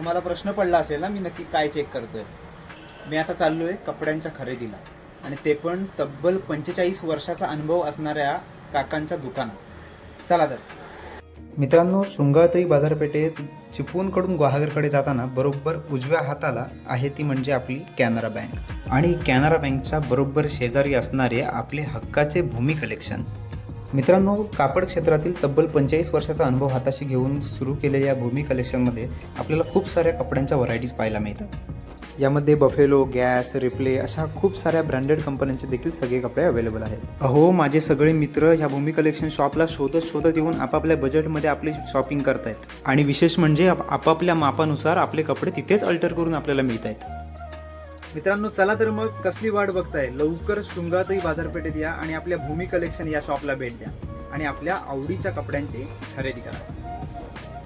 तुम्हाला प्रश्न पडला असेल ना, मी नक्की काय चेक करतोय. मी आता चाललो आहे कपड्यांच्या खरेदीला, आणि ते पण तब्बल 45 वर्षाचा अनुभव असणाऱ्या काकांच्या दुकानात. चला तर मित्रांनो, शृंगारतई बाजारपेठेत चिपळूणकडून गुहागरकडे जाताना बरोबर उजव्या हाताला आहे ती म्हणजे आपली कॅनरा बँक, आणि कॅनरा बँकच्या बरोबर शेजारी असणारे आपले हक्काचे भूमी कलेक्शन. मित्रांनो, कापड क्षेत्रातील तब्बल 45 वर्षाचा अनुभव हाताशी घेऊन सुरू केलेल्या भूमी कलेक्शनमध्ये आपल्याला खूप साऱ्या कपड्यांच्या व्हरायटीज पाहायला मिळतात. यामध्ये बफेलो, गॅस, रिप्ले अशा खूप साऱ्या ब्रँडेड कंपन्यांचे देखील सगळे कपडे अवेलेबल आहेत. अहो, माझे सगळे मित्र ह्या भूमी कलेक्शन शॉपला शोधत येऊन आपापल्या बजेटमध्ये आपली शॉपिंग करतायत, आणि विशेष म्हणजे आपापल्या मापानुसार आपले कपडे तिथेच अल्टर करून आपल्याला मिळत आहेत. मित्रांनो, चला तर मग कसली वाट बघताय, लवकर शृंगारतई बाजारपेठेत या आणि आपल्या भूमी कलेक्शन या शॉपला भेट द्या आणि आपल्या आवडीच्या कपड्यांची खरेदी करा.